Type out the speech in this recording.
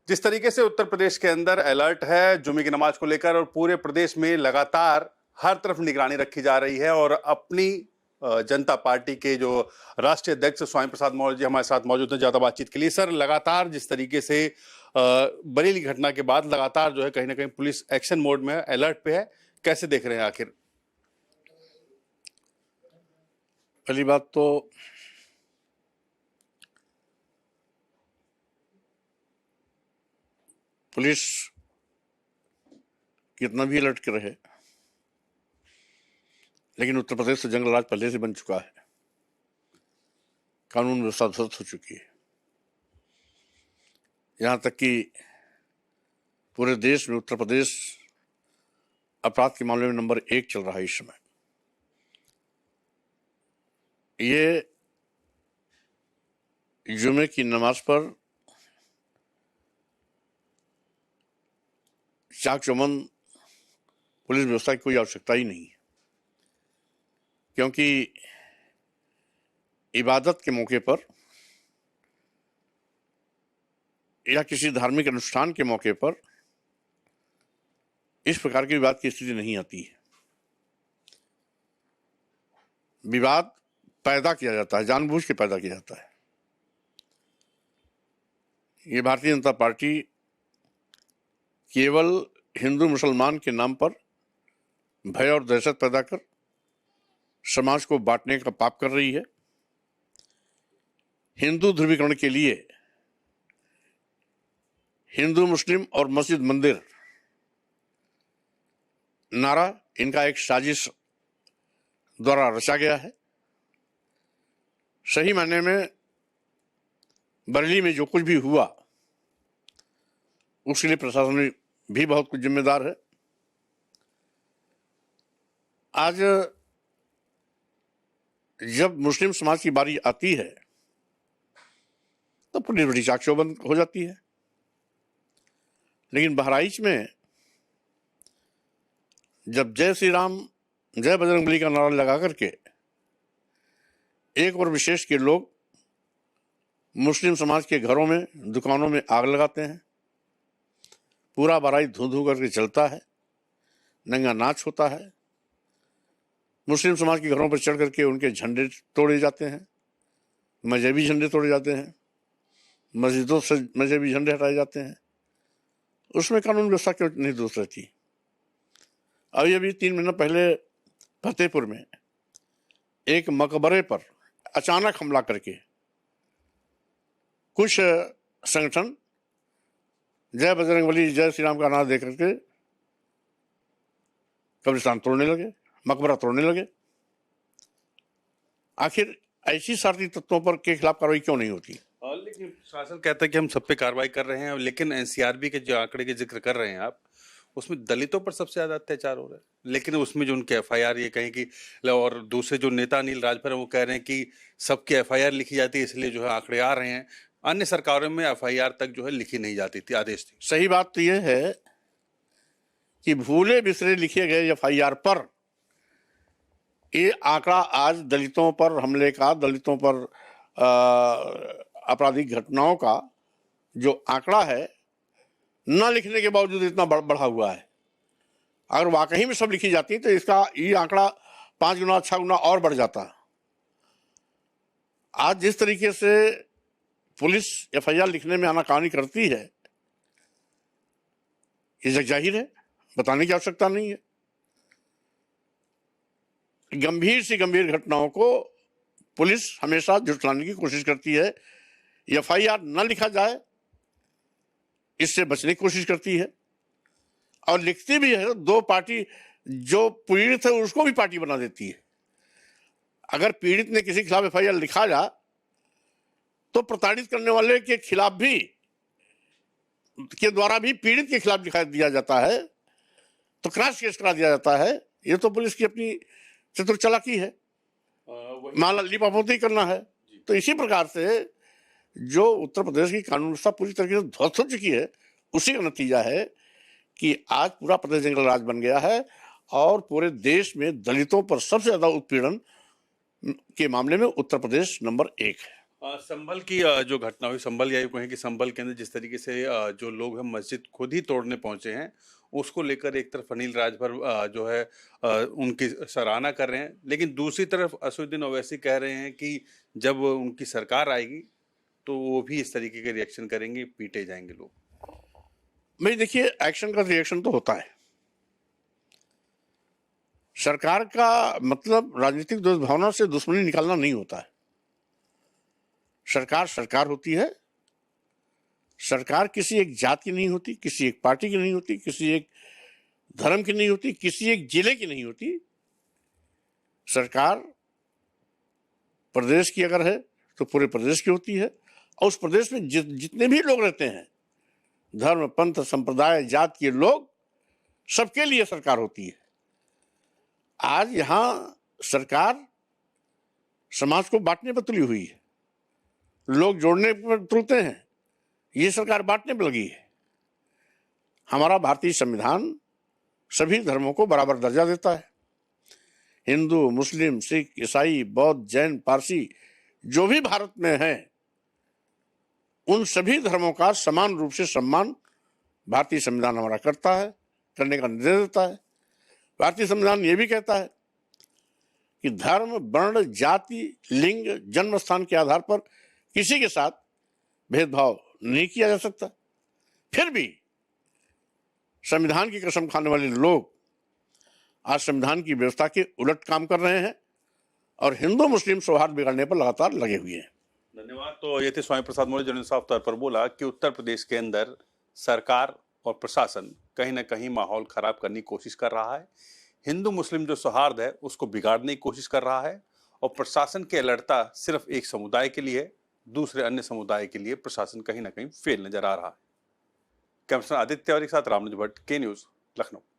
जिस तरीके से उत्तर प्रदेश के अंदर अलर्ट है जुमे की नमाज को लेकर और पूरे प्रदेश में लगातार हर तरफ निगरानी रखी जा रही है और अपनी जनता पार्टी के जो राष्ट्रीय अध्यक्ष स्वामी प्रसाद मौर्य जी हमारे साथ मौजूद हैं ज्यादा बातचीत के लिए। सर, लगातार जिस तरीके से बरेली घटना के बाद लगातार जो है कहीं ना कहीं पुलिस एक्शन मोड में अलर्ट पे है, कैसे देख रहे हैं आखिर? पहली बात तो पुलिस कितना भी अलर्ट कर रहे, लेकिन उत्तर प्रदेश से जंगल राज पहले से बन चुका है, कानून व्यवस्था ध्वस्त हो चुकी है। यहां तक कि पूरे देश में उत्तर प्रदेश अपराध के मामले में नंबर 1 चल रहा है इस समय। ये जुमे की नमाज पर चाक चौबंद पुलिस व्यवस्था की कोई आवश्यकता ही नहीं है, क्योंकि इबादत के मौके पर या किसी धार्मिक अनुष्ठान के मौके पर इस प्रकार के विवाद की स्थिति नहीं आती है। विवाद पैदा किया जाता है, जानबूझ के पैदा किया जाता है। ये भारतीय जनता पार्टी केवल हिंदू मुसलमान के नाम पर भय और दहशत पैदा कर समाज को बांटने का पाप कर रही है। हिंदू ध्रुवीकरण के लिए हिंदू मुस्लिम और मस्जिद मंदिर नारा इनका एक साजिश द्वारा रचा गया है। सही मायने में बरेली में जो कुछ भी हुआ उसके लिए प्रशासन भी बहुत कुछ जिम्मेदार है। आज जब मुस्लिम समाज की बारी आती है तो पुलिस बड़ी चाक चौबंद हो जाती है, लेकिन बहराइच में जब जय श्री राम जय बजरंगबली का नारा लगा करके एक और विशेष के लोग मुस्लिम समाज के घरों में दुकानों में आग लगाते हैं, पूरा बहराइच धू धू करके चलता है, नंगा नाच होता है, मुस्लिम समाज के घरों पर चढ़ करके उनके झंडे तोड़े जाते हैं, मजहबी झंडे तोड़े जाते हैं, मस्जिदों से मजहबी झंडे हटाए जाते हैं। उसमें कानून व्यवस्था क्यों नहीं दुरुस्त रहती? अभी 3 महीना पहले फतेहपुर में एक मकबरे पर अचानक हमला करके कुछ संगठन जय बजरंगबली जय श्री राम का नारा दे करके कब्रिस्तान तोड़ने लगे, मकबरा तोड़ने लगे। आखिर ऐसी शरारती तत्वों पर के खिलाफ कार्रवाई क्यों नहीं होती? लेकिन शासन कहता है कि हम सब पे कार्रवाई कर रहे हैं, लेकिन एनसीआरबी के जो आंकड़े के जिक्र कर रहे हैं आप, उसमें दलितों पर सबसे ज्यादा अत्याचार हो रहा है, लेकिन उसमें जो उनके एफआईआर ये कहें कि, और दूसरे जो नेता अनिल राजभर है वो कह रहे हैं कि सबकी एफआईआर लिखी जाती है, इसलिए जो है आंकड़े आ रहे हैं। अन्य सरकारों में एफआईआर तक जो है लिखी नहीं जाती थी, आदेश थी। सही बात तो यह है कि भूले बिसरे लिखे गए एफआईआर पर ये आंकड़ा आज दलितों पर हमले का, दलितों पर आपराधिक घटनाओं का जो आंकड़ा है न लिखने के बावजूद इतना बढ़ा हुआ है। अगर वाकई में सब लिखी जाती तो इसका ये आंकड़ा 5 गुना 6 गुना और बढ़ जाता। आज जिस तरीके से पुलिस एफआईआर लिखने में आनाकानी करती है, ये जग जाहिर है, बताने की आवश्यकता नहीं है। गंभीर से गंभीर घटनाओं को पुलिस हमेशा झुठलाने की कोशिश करती है। एफआईआर न लिखा जाए इससे बचने की कोशिश करती है, और लिखती भी है। 2 पार्टी जो पीड़ित है उसको भी पार्टी बना देती है। अगर पीड़ित ने किसी के खिलाफ एफआईआर लिखा जा तो प्रताड़ित करने वाले के खिलाफ भी के द्वारा भी पीड़ित के खिलाफ लिखा दिया जाता है, तो क्रॉस केस करा दिया जाता है। ये तो पुलिस की अपनी चतुर चालाकी है, माला लिपापोती करना है। तो इसी प्रकार से जो उत्तर प्रदेश की कानून व्यवस्था पूरी तरीके से ध्वस्त हो चुकी है, उसी का नतीजा है कि आज पूरा प्रदेश जंगल राज बन गया है और पूरे देश में दलितों पर सबसे ज्यादा उत्पीड़न के मामले में उत्तर प्रदेश नंबर 1 है। संभल की जो घटना हुई, संभल या यूं कहें कि संभल के अंदर जिस तरीके से जो लोग हैं मस्जिद खुद ही तोड़ने पहुंचे हैं, उसको लेकर एक तरफ अनिल राजभर जो है उनकी सराहना कर रहे हैं, लेकिन दूसरी तरफ असदुद्दीन ओवैसी कह रहे हैं कि जब उनकी सरकार आएगी तो वो भी इस तरीके के रिएक्शन करेंगे, पीटे जाएंगे लोग। भाई देखिए, एक्शन का रिएक्शन तो होता है। सरकार का मतलब राजनीतिक दुष्भावना से दुश्मनी निकालना नहीं होता है। सरकार सरकार होती है। सरकार किसी एक जात की नहीं होती, किसी एक पार्टी की नहीं होती, किसी एक धर्म की नहीं होती, किसी एक जिले की नहीं होती। सरकार प्रदेश की अगर है तो पूरे प्रदेश की होती है, और उस प्रदेश में जितने भी लोग रहते हैं, धर्म, पंथ, संप्रदाय, जात के लोग, सबके लिए सरकार होती है। आज यहां सरकार समाज को बांटने पर तुली हुई है, लोग जोड़ने पर तुलते हैं, ये सरकार बांटने पर लगी है। हमारा भारतीय संविधान सभी धर्मों को बराबर दर्जा देता है। हिंदू, मुस्लिम, सिख, ईसाई, बौद्ध, जैन, पारसी जो भी भारत में हैं, उन सभी धर्मों का समान रूप से सम्मान भारतीय संविधान हमारा करता है, करने का निर्देश देता है। भारतीय संविधान ये भी कहता है कि धर्म, वर्ण, जाति, लिंग, जन्म स्थान के आधार पर किसी के साथ भेदभाव नहीं किया जा सकता। फिर भी संविधान की कसम खाने वाले लोग आज संविधान की व्यवस्था के उलट काम कर रहे हैं और हिंदू मुस्लिम सौहार्द बिगाड़ने पर लगातार लगे हुए हैं। धन्यवाद। तो ये थे स्वामी प्रसाद मौर्य जिन्होंने साफ तौर पर बोला कि उत्तर प्रदेश के अंदर सरकार और प्रशासन कहीं ना कहीं माहौल खराब करने की कोशिश कर रहा है, हिंदू मुस्लिम जो सौहार्द है उसको बिगाड़ने की कोशिश कर रहा है, और प्रशासन की अलर्टता सिर्फ एक समुदाय के लिए, दूसरे अन्य समुदाय के लिए प्रशासन कहीं ना कहीं फेल नजर आ रहा है। कैमरा आदित्य तिवारी के साथ रामनुज भट्ट, के न्यूज, लखनऊ।